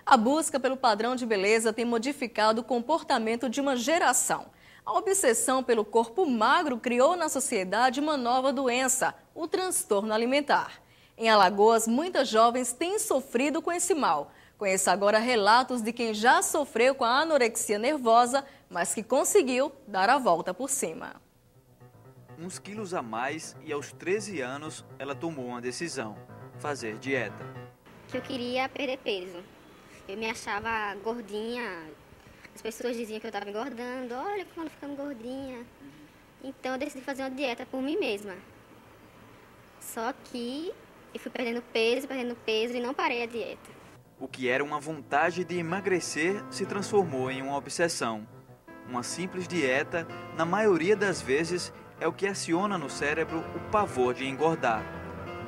A busca pelo padrão de beleza tem modificado o comportamento de uma geração. A obsessão pelo corpo magro criou na sociedade uma nova doença, o transtorno alimentar. Em Alagoas, muitas jovens têm sofrido com esse mal. Conheça agora relatos de quem já sofreu com a anorexia nervosa, mas que conseguiu dar a volta por cima. Uns quilos a mais e aos 13 anos ela tomou uma decisão: fazer dieta. Eu queria perder peso. Eu me achava gordinha. As pessoas diziam que eu estava engordando. Olha como eu tô ficando gordinha. Então eu decidi fazer uma dieta por mim mesma. Só que eu fui perdendo peso e não parei a dieta. O que era uma vontade de emagrecer se transformou em uma obsessão. Uma simples dieta, na maioria das vezes, é o que aciona no cérebro o pavor de engordar.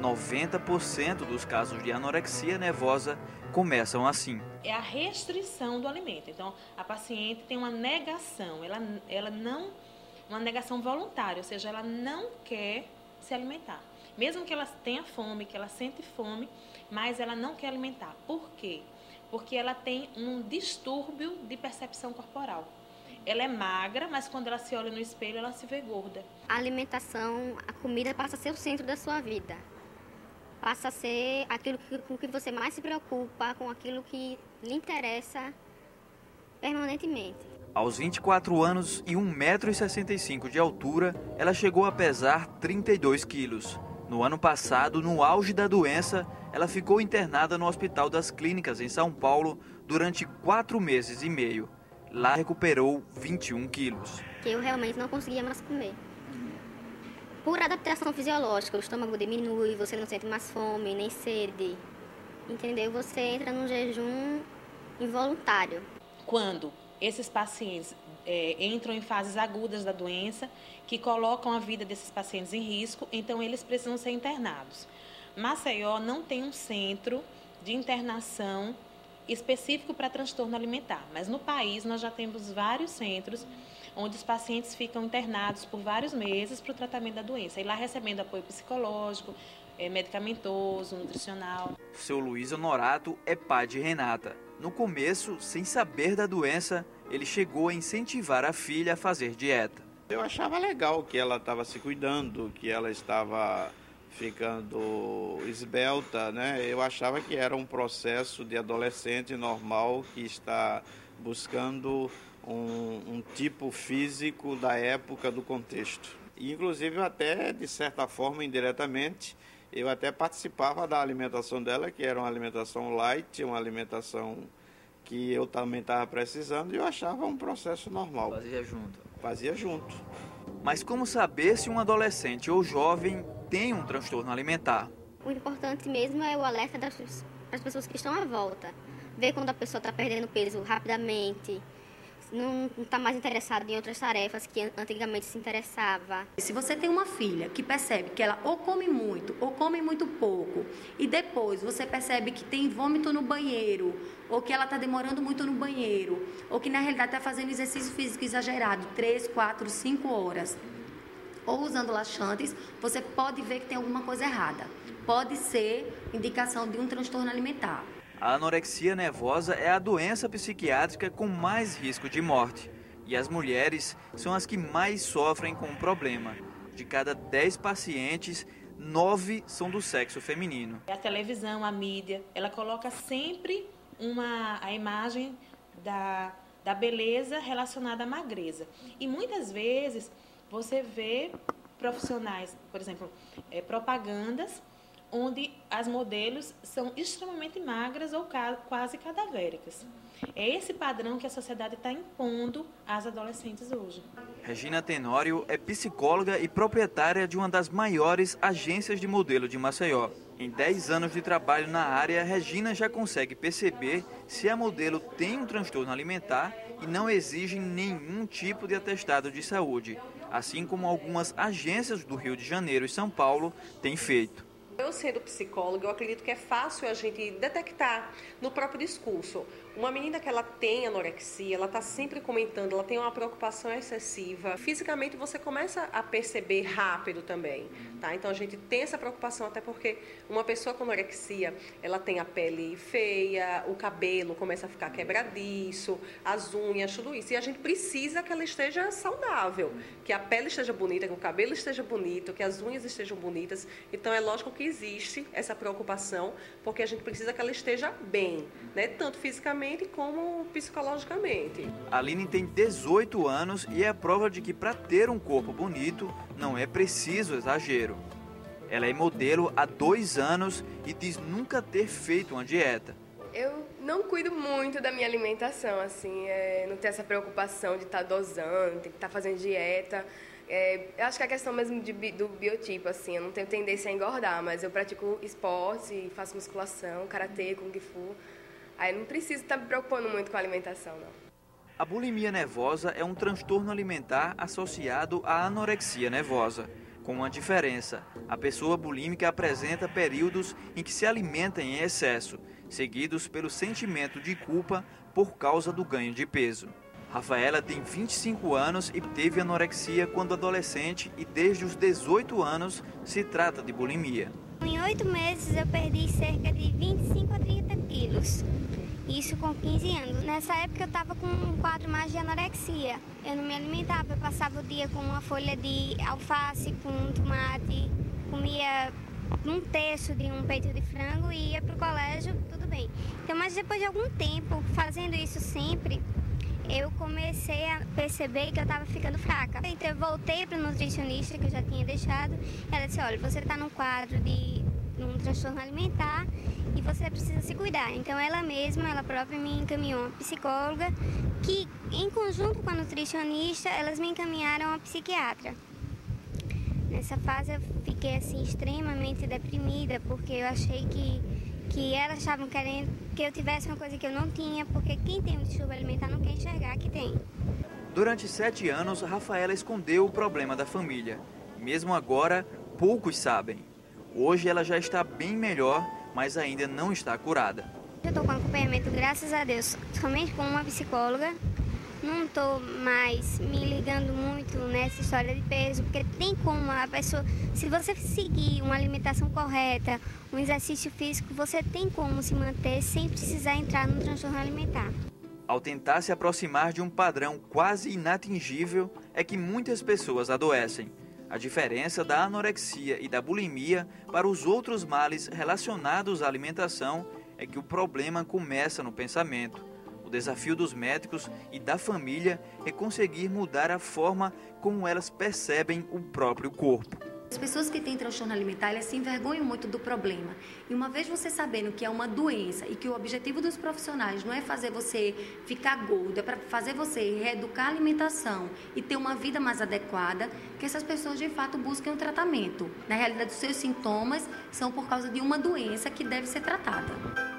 90% dos casos de anorexia nervosa começam assim. É a restrição do alimento. Então, a paciente tem uma negação, ela não, uma negação voluntária, ou seja, ela não quer se alimentar. Mesmo que ela tenha fome, que ela sente fome, mas ela não quer alimentar. Por quê? Porque ela tem um distúrbio de percepção corporal. Ela é magra, mas quando ela se olha no espelho, ela se vê gorda. A alimentação, a comida passa a ser o centro da sua vida. Passa a ser aquilo com que você mais se preocupa, com aquilo que lhe interessa permanentemente. Aos 24 anos e 1,65 m de altura, ela chegou a pesar 32 quilos. No ano passado, no auge da doença, ela ficou internada no Hospital das Clínicas, em São Paulo, durante 4 meses e meio. Lá recuperou 21 quilos. Eu realmente não conseguia mais comer. Por adaptação fisiológica, o estômago diminui, você não sente mais fome, nem sede. Entendeu? Você entra num jejum involuntário. Quando esses pacientes entram em fases agudas da doença, que colocam a vida desses pacientes em risco, então eles precisam ser internados. Maceió não tem um centro de internação específico para transtorno alimentar, mas no país nós já temos vários centros onde os pacientes ficam internados por vários meses para o tratamento da doença, e lá recebendo apoio psicológico, medicamentoso, nutricional. Seu Luiz Honorato é pai de Renata. No começo, sem saber da doença, ele chegou a incentivar a filha a fazer dieta. Eu achava legal que ela estava se cuidando, que ela estava ficando esbelta, né? Eu achava que era um processo de adolescente normal que está buscando um tipo físico da época, do contexto. E, inclusive, até, de certa forma, indiretamente, eu até participava da alimentação dela, que era uma alimentação light, uma alimentação que eu também estava precisando, e eu achava um processo normal. Fazia junto. Fazia junto. Mas como saber se um adolescente ou jovem tem um transtorno alimentar? O importante mesmo é o alerta das pessoas que estão à volta. Ver quando a pessoa está perdendo peso rapidamente, não está mais interessado em outras tarefas que antigamente se interessava. Se você tem uma filha que percebe que ela ou come muito pouco, e depois você percebe que tem vômito no banheiro, ou que ela está demorando muito no banheiro, ou que na realidade está fazendo exercício físico exagerado, 3, 4, 5 horas, ou usando laxantes, você pode ver que tem alguma coisa errada. Pode ser indicação de um transtorno alimentar. A anorexia nervosa é a doença psiquiátrica com mais risco de morte. E as mulheres são as que mais sofrem com o problema. De cada 10 pacientes, 9 são do sexo feminino. A televisão, a mídia, ela coloca sempre a imagem da beleza relacionada à magreza. E muitas vezes você vê profissionais, por exemplo, propagandas, onde as modelos são extremamente magras ou quase cadavéricas. É esse padrão que a sociedade está impondo às adolescentes hoje. Regina Tenório é psicóloga e proprietária de uma das maiores agências de modelo de Maceió. Em 10 anos de trabalho na área, Regina já consegue perceber se a modelo tem um transtorno alimentar e não exige nenhum tipo de atestado de saúde, assim como algumas agências do Rio de Janeiro e São Paulo têm feito. Eu, sendo psicóloga, eu acredito que é fácil a gente detectar no próprio discurso. Uma menina que ela tem anorexia, ela está sempre comentando, ela tem uma preocupação excessiva. Fisicamente você começa a perceber rápido também, tá? Então a gente tem essa preocupação até porque uma pessoa com anorexia, ela tem a pele feia, o cabelo começa a ficar quebradiço, as unhas, tudo isso. E a gente precisa que ela esteja saudável, que a pele esteja bonita, que o cabelo esteja bonito, que as unhas estejam bonitas. Então é lógico que existe essa preocupação, porque a gente precisa que ela esteja bem, né? Tanto fisicamente como psicologicamente. A Aline tem 18 anos e é a prova de que para ter um corpo bonito não é preciso exagero. Ela é modelo há 2 anos e diz nunca ter feito uma dieta. Eu não cuido muito da minha alimentação, assim, não tenho essa preocupação de estar dosando, tem que estar fazendo dieta. Eu acho que é a questão mesmo do biotipo, assim, eu não tenho tendência a engordar, mas eu pratico esporte, faço musculação, karatê, kung fu. Aí não preciso estar me preocupando muito com a alimentação, não. A bulimia nervosa é um transtorno alimentar associado à anorexia nervosa. Com uma diferença, a pessoa bulímica apresenta períodos em que se alimenta em excesso, seguidos pelo sentimento de culpa por causa do ganho de peso. Rafaela tem 25 anos e teve anorexia quando adolescente e desde os 18 anos se trata de bulimia. Em 8 meses eu perdi cerca de 25 a 30 quilos, isso com 15 anos. Nessa época eu estava com um quadro mais de anorexia. Eu não me alimentava, eu passava o dia com uma folha de alface, com tomate, comia 1/3 de um peito de frango e ia para o colégio, tudo bem. Então, mas depois de algum tempo fazendo isso sempre, eu comecei a perceber que eu estava ficando fraca. Então eu voltei para o nutricionista que eu já tinha deixado. Ela disse, olha, você está num quadro de um transtorno alimentar e você precisa se cuidar. Então ela própria me encaminhou uma psicóloga que, em conjunto com a nutricionista, elas me encaminharam a uma psiquiatra. Nessa fase eu fiquei assim extremamente deprimida porque eu achei que elas estavam querendo que eu tivesse uma coisa que eu não tinha, porque quem tem um distúrbio alimentar não quer enxergar que tem. Durante 7 anos, Rafaela escondeu o problema da família. Mesmo agora, poucos sabem. Hoje ela já está bem melhor, mas ainda não está curada. Eu estou com acompanhamento, graças a Deus, somente com uma psicóloga. Não estou mais me ligando muito nessa história de peso, porque tem como a pessoa, se você seguir uma alimentação correta, um exercício físico, você tem como se manter sem precisar entrar no transtorno alimentar. Ao tentar se aproximar de um padrão quase inatingível, é que muitas pessoas adoecem. A diferença da anorexia e da bulimia para os outros males relacionados à alimentação é que o problema começa no pensamento. O desafio dos médicos e da família é conseguir mudar a forma como elas percebem o próprio corpo. As pessoas que têm transtorno alimentar, elas se envergonham muito do problema. E uma vez você sabendo que é uma doença e que o objetivo dos profissionais não é fazer você ficar gordo, é para fazer você reeducar a alimentação e ter uma vida mais adequada, que essas pessoas de fato busquem um tratamento. Na realidade, os seus sintomas são por causa de uma doença que deve ser tratada.